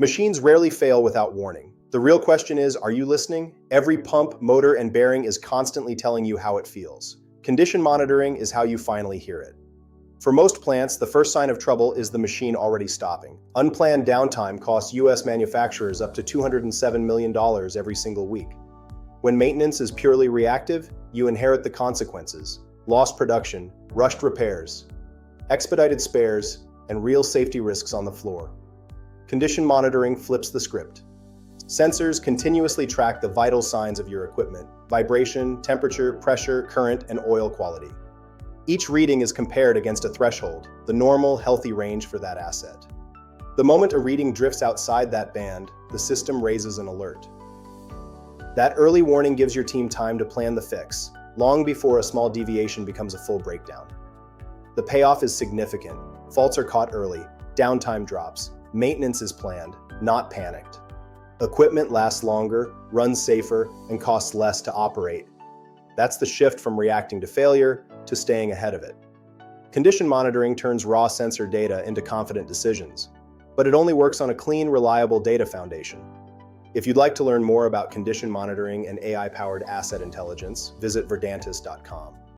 Machines rarely fail without warning. The real question is, are you listening? Every pump, motor, and bearing is constantly telling you how it feels. Condition monitoring is how you finally hear it. For most plants, the first sign of trouble is the machine already stopping. Unplanned downtime costs US manufacturers up to $207 million every single week. When maintenance is purely reactive, you inherit the consequences: lost production, rushed repairs, expedited spares, and real safety risks on the floor. Condition monitoring flips the script. Sensors continuously track the vital signs of your equipment: vibration, temperature, pressure, current, and oil quality. Each reading is compared against a threshold, the normal, healthy range for that asset. The moment a reading drifts outside that band, the system raises an alert. That early warning gives your team time to plan the fix, long before a small deviation becomes a full breakdown. The payoff is significant. Faults are caught early, downtime drops, maintenance is planned, not panicked. Equipment lasts longer, runs safer, and costs less to operate. That's the shift from reacting to failure to staying ahead of it. Condition monitoring turns raw sensor data into confident decisions, but it only works on a clean, reliable data foundation. If you'd like to learn more about condition monitoring and AI-powered asset intelligence, visit verdantis.com.